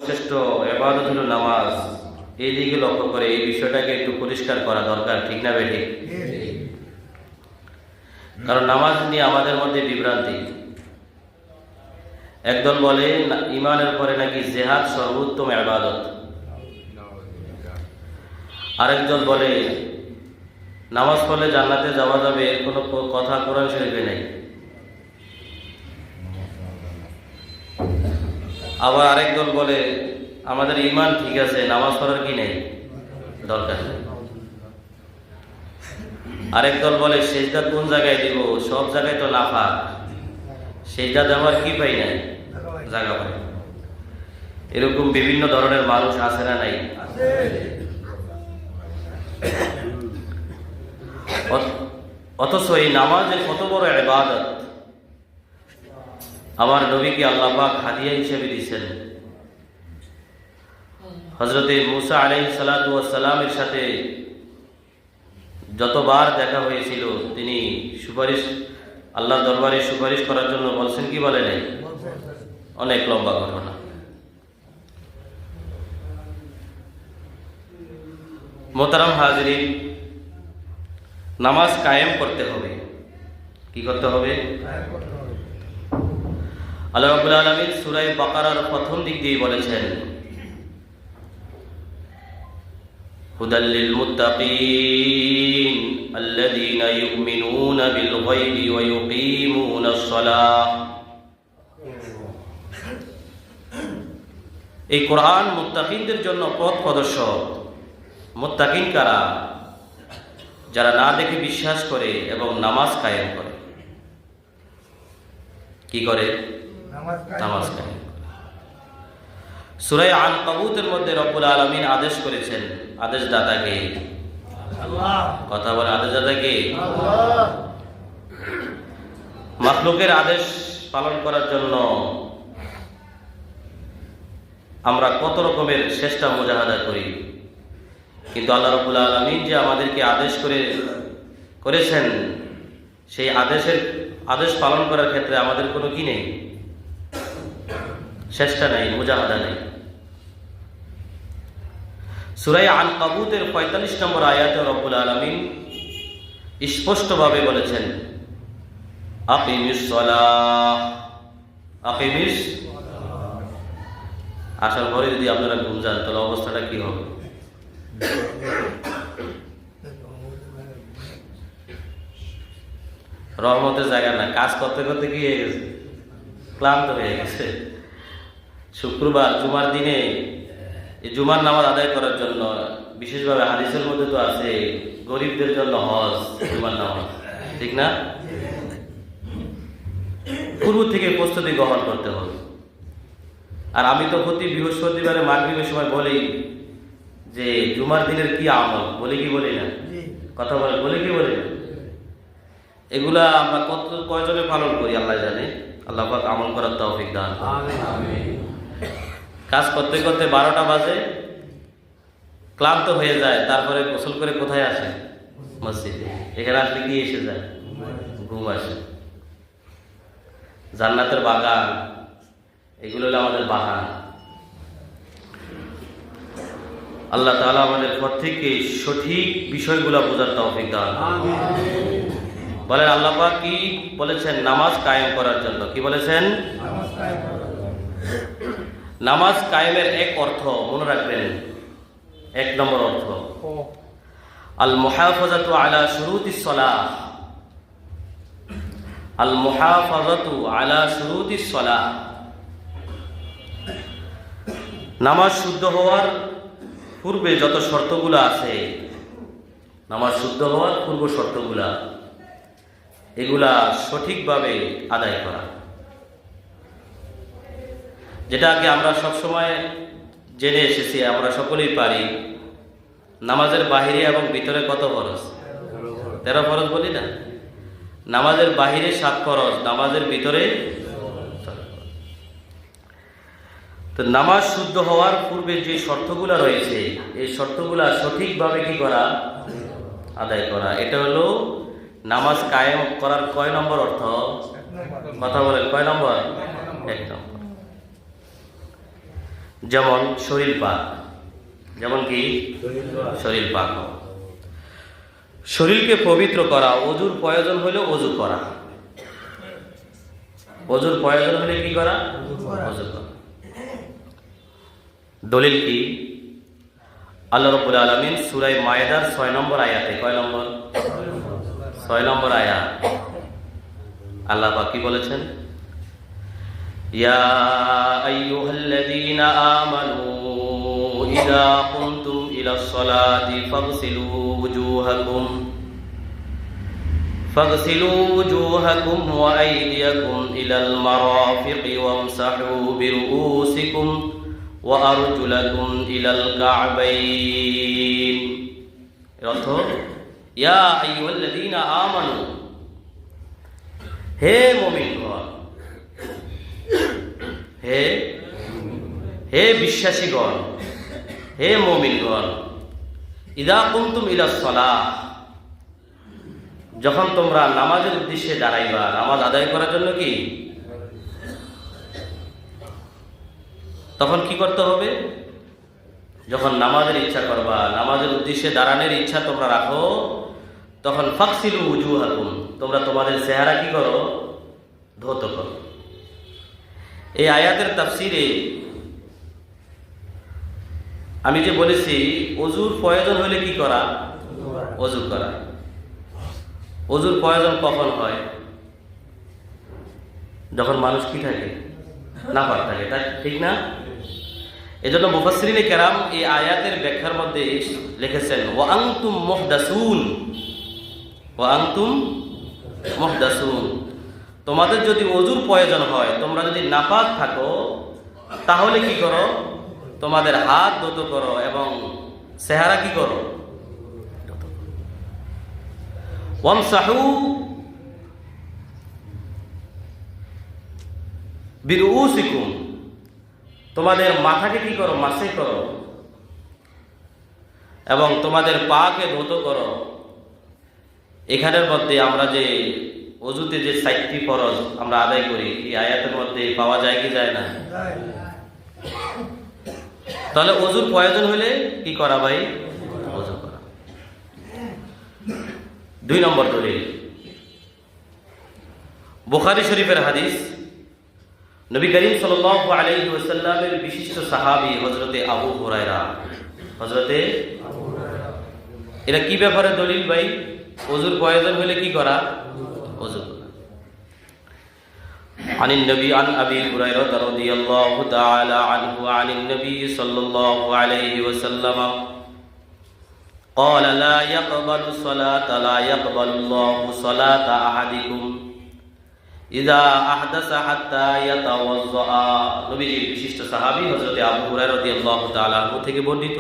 শ্রেষ্ঠ ইবাদত হলো নামাজ। এই দিকে লক্ষ্য করে এই বিষয়টাকে একটু পরিষ্কার করা দরকার, ঠিক না বেঠিক? কারণ নামাজ নিয়ে আমাদের মধ্যে বিভ্রান্তি। একদল বলে ইমানের পরে নাকি জিহাদ সর্বোত্তম ইবাদত, আরেকদল বলে নামাজ পড়লে জান্নাতে যাওয়া যাবে, এর কোনো কথা কোরআন শরীফে নেই। আবার আরেক দল বলে আমাদের ইমান ঠিক আছে, নামাজ পড়ার কি নেই, দরকার নেই। আরেক দল বলে সেজদা কোন জায়গায় দিব, সব জায়গায় তো নাফাক, সেজদা দেওয়ার কি পাই নাই, জায়গা পাই। এরকম বিভিন্ন ধরনের মানুষ আছে না নাই? অথচ এই নামাজে কত বড় ইবাদত আমার নবীকে আল্লাহ পাক হাদিয়া হিসেবে দিয়েছেন। হযরতে মুসা আলাইহিস সালাতু ওয়াস সালামের সাথে যতবার দেখা হয়েছিল তিনি সুপারিশ, আল্লাহর দরবারে সুপারিশ করার জন্য বলছেন কি বলে নাই? অনেক লম্বা ঘটনা। মোহতারাম হাজরিন, নামাজ কায়েম করতে হবে। কি করতে হবে? আল্লাহ রাব্বুল আলামিন সূরা বাকারার প্রথম দিক দিয়ে বলেছেন হুদাল লিল মুত্তাকিন আল্লাযীনা ইউমিনুনা বিল গায়বি ওয়া ইউকিমুনাস সালাহ। এই কোরআন মুত্তাকিনদের জন্য পথ প্রদর্শক। মুত্তাকিন কারা? যারা না দেখে বিশ্বাস করে এবং নামাজ কায়েম করে। কি করে? নামাজ কায়েম করে। সূরা আনকাবুতের মধ্যে রব্বুল আলামিন আদেশ করেছেন, আদেশদাতাকে। আল্লাহ। কথা বলে, আদেশদাতাকে আল্লাহ। মাখলুকের আদেশ পালন করার জন্য আমরা কত রকমের চেষ্টা মুজাহাদা করি, কিন্তু আল্লাহ রাব্বুল আলামিন যে আমাদেরকে আদেশ করেছেন সেই আদেশ পালন করার ক্ষেত্রে আমাদের কোনো কি নেই, চেষ্টা নেই, মুজাহাদা নেই। সূরা আনকাবুতের ৪৫ নম্বর আয়াতে রব্বুল আলামিন স্পষ্টভাবে বলেছেন আকিমিস সালাহ। আকিমিস, আসার পরে যদি আপনারা ঘুম যান তাহলে অবস্থাটা কি হবে? রহমতের জায়গা না, কাজ করতে করতে কি হয়ে গেছে, ক্লান্ত হয়ে গেছে। শুক্রবার জুমার দিনে এই জুমার নামাজ আদায় করার জন্য বিশেষভাবে হাদিসের মধ্যে তো আছে গরিবদের জন্য হজ জুমার নামাজ, ঠিক না? পূর্ব থেকে প্রস্তুতি গ্রহণ করতে হবে। আর আমি তো প্রতি বৃহস্পতিবারে মাগরিবের সময় বলি যে জুমার দিনের কি আমল, বলি কি বলি না? কথা বলি কি বলি না? এগুলা আমরা কয়জনে পালন করি আল্লাহ জানে। আল্লাহ পাক আমল করার তৌফিক দান করুন। কাজ করতে করতে 12টা বাজে, ক্লান্ত হয়ে যায়, তারপরে গোসল করে কোথায় আসে? মসজিদে। এখানে আসলে কি এসে যায়? ঘুম আসে। জান্নাতের বাগান, এগুলো হলো আমাদের বাগান। আল্লাহ তাআলা আমাদের প্রত্যেককে সঠিক বিষয়গুলো বোঝার তৌফিক দান করুন। বলেন আল্লাহ পাক কি বলেছেন? নামাজ কায়েম করার জন্য। কি বলেছেন? নামাজ কায়েমের এক অর্থ মনে রাখবেন, 1 নম্বর অর্থ আল মুহাফাজাতু আলা শুরুতিস সালাহ। আল মুহাফাজাতু আলা শুরুতিস সালাহ, নামাজ শুদ্ধ হওয়ার পূর্বে যত শর্তগুলো আছে, নামাজ শুদ্ধ হওয়ার পূর্ব শর্তগুলা, এগুলা সঠিকভাবে আদায় করা। যেটাকে আমরা সবসময় জেনে এসেছি, আমরা সকলেই পারি, নামাজের বাহিরে এবং ভিতরে কত ফরজ? 13 ফরজ বলি না? নামাজের বাহিরে 7 ফরজ, নামাজের ভিতরে। তো নামাজ শুদ্ধ হওয়ার পূর্বে যে শর্তগুলো রয়েছে, এই শর্তগুলা সঠিকভাবে কি করা? আদায় করা। এটা হলো নামাজ কায়েম করার কয় নম্বর অর্থ? কথা বলেন, কয় নম্বর? 1 নম্বর। যেমন শরীর পাক, যেমন কি শরীর পাক হওয়া। শরীরকে পবিত্র করা, অজুর প্রয়োজন হলে অজু করা, অজুর প্রয়োজন হলে কি করা? অজু করা। দলিল কি? আল্লাহ রাব্বুল আলামিন সূরা মায়েদার 6 নম্বর আয়াতে, কয় নম্বর? 6 নম্বর আয়াত, আল্লাহ পাক কি বলেছেন? ইয়া আইয়ুহাল্লাযীনা আমানু ইযা কুমতুম ইলাস সালাতি ফাগসিলু wujuhakum wa aydiyakum ilal marafiqi wamsahu biru'usikum wa arjulakum ilal ka'bayn। এর অর্থ, ইয়া আইয়ুহাল্লাযীনা আমানু, হে মুমিনগণ, হে বিশ্বাসীগণ, হে মুমিনগণ, ইযা কুমতুম ইলাস সালাহ, যখন তোমরা নামাজের উদ্দেশ্যে দাঁড়াইবা, নামাজ আদায় করার জন্য কি, তখন কি করতে হবে? যখন নামাজের ইচ্ছা করবা, নামাজের উদ্দেশ্যে দাঁড়ানোর ইচ্ছা তোমরা রাখো, তখন ফাগসিলু উজুহাকুম, তোমরা তোমাদের চেহারা কি করো? ধৌত করো। এই আয়াতের তাফসিরে আমি যে বলেছি অজুর প্রয়োজন হলে কি করা? অজু করা। অজুর প্রয়োজন কখন হয়? যখন মানুষ কি থাকে? নাপাক থাকে, তাই ঠিক না? এজন্য মুফাসসিরিনে কেরাম এই আয়াতের ব্যাখ্যার মধ্যে লিখেছেন, ওয়া আনতুম মুহদাসুন, ওয়া আনতুম মুহদাসুন, তোমাদের যদি অজুর প্রয়োজন হয়, তোমরা যদি নাপাক থাকো, তাহলে কি করো? তোমাদের হাত ধৌত করো এবং চেহারা কি করো? ওয়ামসাহু বিরুউসিকুম, তোমাদের মাথাকে কি করো? মাসে করো, এবং তোমাদের পাকে ধৌত করো। এখানের মধ্যে আমরা যে অজুতে যে 4টি ফরজ আমরা আদায় করি, এই আয়াতের মধ্যে পাওয়া যায় কি যায় না? তাহলে অজুর প্রয়োজন হলে কি করা ভাই? অজু করা। 2 নম্বর দলিল, বুখারী শরীফের হাদিস, নবী করিম সাল্লাল্লাহু আলাইহি ওয়াসাল্লামের বিশিষ্ট সাহাবী হযরতে আবু হুরায়রা, এরা কি ব্যাপারে দলিল ভাই? অজুর প্রয়োজন হলে কি করা? অজু করা। عن النبي عن أبي هريرة رضي الله تعالى عنه عن النبي صلى الله عليه وسلم قال لا يقبل الله صلاة أحدكم إذا أحدث حتى يتوضأ। নবীজির বিশিষ্ট সাহাবী হযরত আবু হুরায়রা রাদিয়াল্লাহু তাআলা আনহু থেকে বর্ণিত,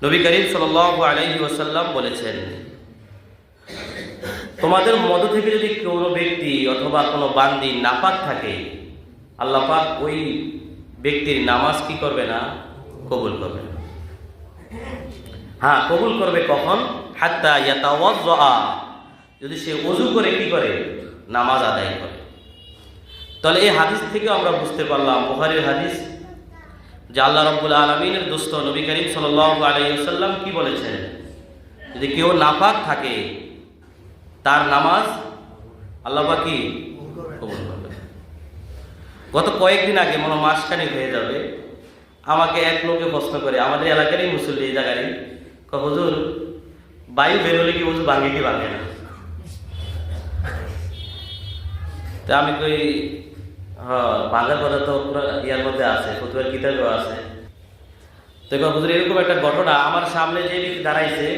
নবী করিম সাল্লাল্লাহু আলাইহি ওয়াসাল্লাম বলেছেন, তোমাদের মধ্য থেকে যদি কোনো ব্যক্তি অথবা কোনো বান্দি নাপাক থাকে, আল্লাহ পাক ওই ব্যক্তির নামাজ কি করবে না? কবুল করবে না। হ্যাঁ, কবুল করবে কখন? হাত্তা ইয়াতাওয়াজ্জা, যদি সে ওযু করে কি করে? নামাজ আদায় করে। তাহলে এই হাদিস থেকে আমরা বুঝতে পারলাম, বুখারীর হাদিস, যে আল্লাহ রাব্বুল আলামিনের দোস্ত নবী করিম সাল্লাল্লাহু আলাইহি ওয়াসাল্লাম কি বলেছেন? যদি কেউ নাপাক থাকে, তার নামাজ আল্লাহ পাক কি কবুল করবে। গত কয়েকদিন আগে, মনে মাসখানেক হয়ে যাবে, আমাকে এক লোকে প্রশ্ন করে, আমাদের এলাকারই মুসল্লি, এই জায়গারই, হুজুর বায়ু বেরোলে কি ওযু ভাঙে কি ভাঙে না? তা আমি কই, হ্যাঁ, ভাঙার কথা তো ইয়ার মধ্যে আছে, ফতোয়ার কিতাবেও আছে। তো হুজুর এরকম একটা ঘটনা, আমার সামনে যে ব্যক্তি দাঁড়াইছে,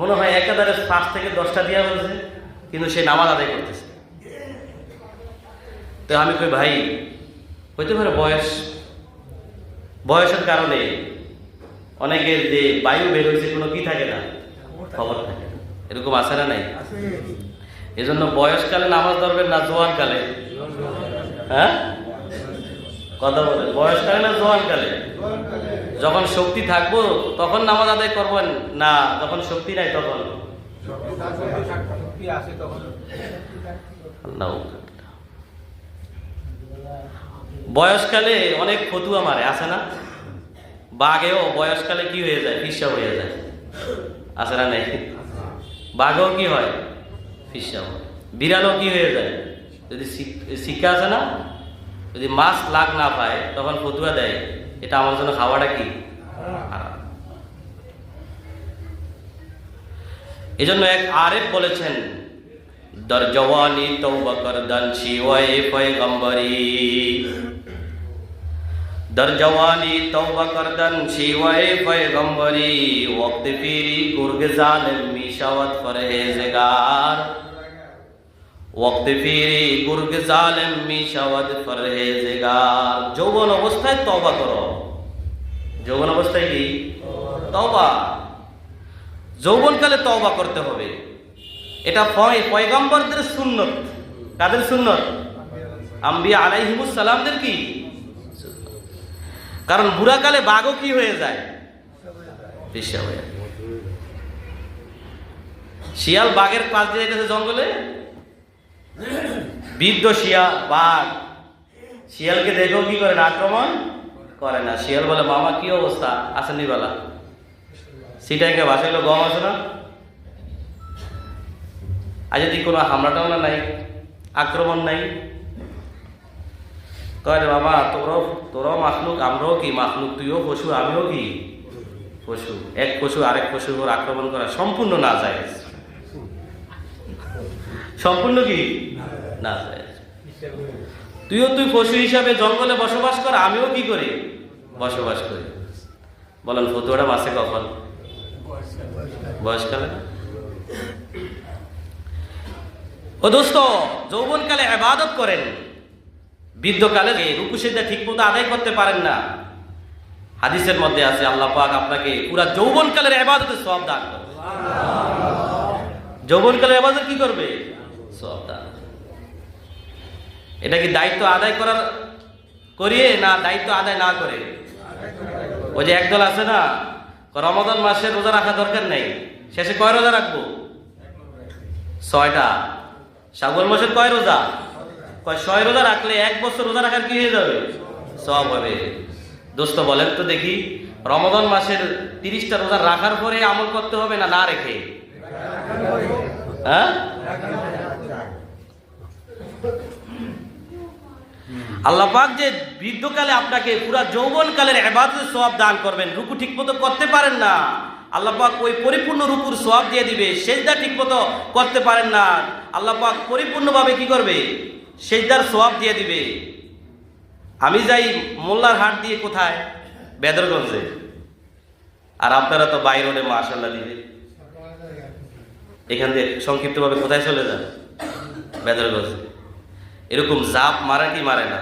মনে হয় একাধারে 5 থেকে 10টা দিয়া বলছে, কিন্তু সে নামাজ আদায় করতেছে। তো আমি কই, ভাই হইতে পারে বয়সের কারণে অনেকের যে বায়ু বের হয়েছে কোনো কি থাকে না, খবর থাকে না, এরকম আছে না নাই? এজন্য বয়সকালে নামাজ ধরবেন না জোয়ানকালে? হ্যাঁ, কথা বলেন, বয়সকালে না জোয়ানকালে? যখন শক্তি থাকবো তখন নামাজ আদায় করবেন না, যখন শক্তি নাই তখন? বয়সকালে অনেক ফতুয়া মারে, আছে না? বাঘেও বয়সকালে কি হয়ে যায়? ফিসা হয়ে যায়, আছে না? নেই? বাঘেও কি হয়? ফিসা হয়। বিড়ালও কি হয়ে যায়? যদি শিক্ষা আছে না, যদি মাছ লাগ না পায় তখন ফতুয়া দেয়, এটা আমার জন্য খাওয়াটা কি হারাম। এই জন্য এক আরেফ বলেছেন, দর জওয়ানি তওবা করদান শিওয়ে পয়গম্বরি, দর জওয়ানি তওবা করদান শিওয়ে পয়গম্বরি, ওয়াক্ত ফিরি গুরগে জালেম মিশাওয়াত পরহেজগার, ওয়াক্ত ফিরি গুরগে জালেম মিশাওয়াত পরহেজগার। যৌবন অবস্থায় তওবা করো। যৌবন অবস্থায় কি? তওবা। যৌবনকালে তওবা করতে হবে। এটা পয়গম্বরদের সুন্নত। কাদের সুন্নত? আম্বিয়া আলাইহিমুস সালামদের কি? কারণ বুড়াকালে বাঘও কি হয়ে যায়? পেশা হয়ে যায়। শিয়াল বাঘের পাশ দিয়ে গেছে জঙ্গলে, বৃদ্ধ শিয়াল বাঘ শিয়ালকে দেখেও কি করে না? আক্রমণ করে না। শিয়াল বলে, মামা কি অবস্থা? আসেনি বেলা সিটাইকে বাসাইলো, গম আছে না? আর যদি কোনো হামলা টামলা নাই, আক্রমণ নাই, কয় বাবা তোরাও মাখলুক, আমরাও কি মাখলুক, তুইও পশু আমিও কি পশু। এক পশু আরেক পশুর উপর আক্রমণ করা সম্পূর্ণ না যায়, সম্পূর্ণ কি না যায়। তুই পশু হিসাবে জঙ্গলে বসবাস কর, আমিও কি করি? বসবাস করি। বলেন ফতুয়াটা মাসে কখন? বয়সকালে। ও দোস্ত, যৌবনকালে ইবাদত করেন, বৃদ্ধকালে রুকু সিজদা ঠিক মতো আদায় করতে পারেন না। হাদিসের মধ্যে আছে আল্লাহ পাক আপনাকে পুরা যৌবনকালের ইবাদতের সওয়াব দান করবে। যৌবনকালের ইবাদত কি করবে? সওয়াব দান। এটা কি দায়িত্ব আদায় করিয়ে না দায়িত্ব আদায় না করে? ওই যে একদল আছে না, রমাদান মাসে রোজা রাখা দরকার নেই, শেষে কয় রোজা রাখবো? 6টা। শাওয়াল মাসের কয় রোজা? 6 রোজা রাখলে 1 বছর রোজা রাখার কি হয়ে যাবে? সওয়াব হবে। দোস্ত বলেন তো দেখি, রমাদান মাসের 30টা রোজা রাখার পরে আমল করতে হবে না না রেখে? হ্যাঁ, আল্লাহ পাক যে বৃদ্ধকালে আপনাকে পুরা যৌবনকালের ইবাদতের সওয়াব দান করবেন। রুকু ঠিকমতো করতে পারেন না, আল্লাহ পাক ওই পরিপূর্ণ রুকুর সওয়াব দিয়ে দিবে। সেজদা ঠিকমতো করতে পারেন না, আল্লাহ পাক পরিপূর্ণভাবে কি করবে? সেজদার সওয়াব দিয়ে দিবে। আমি যাই মোল্লার হাট দিয়ে কোথায়? বেদরগঞ্জে। আর আপনারা তো বাই রোডে মাশাআল্লাহ দিবে। এখান থেকে সংক্ষিপ্তভাবে কোথায় চলে যান? বেদরগঞ্জে। এরকম জাপ মারা কি মারে না?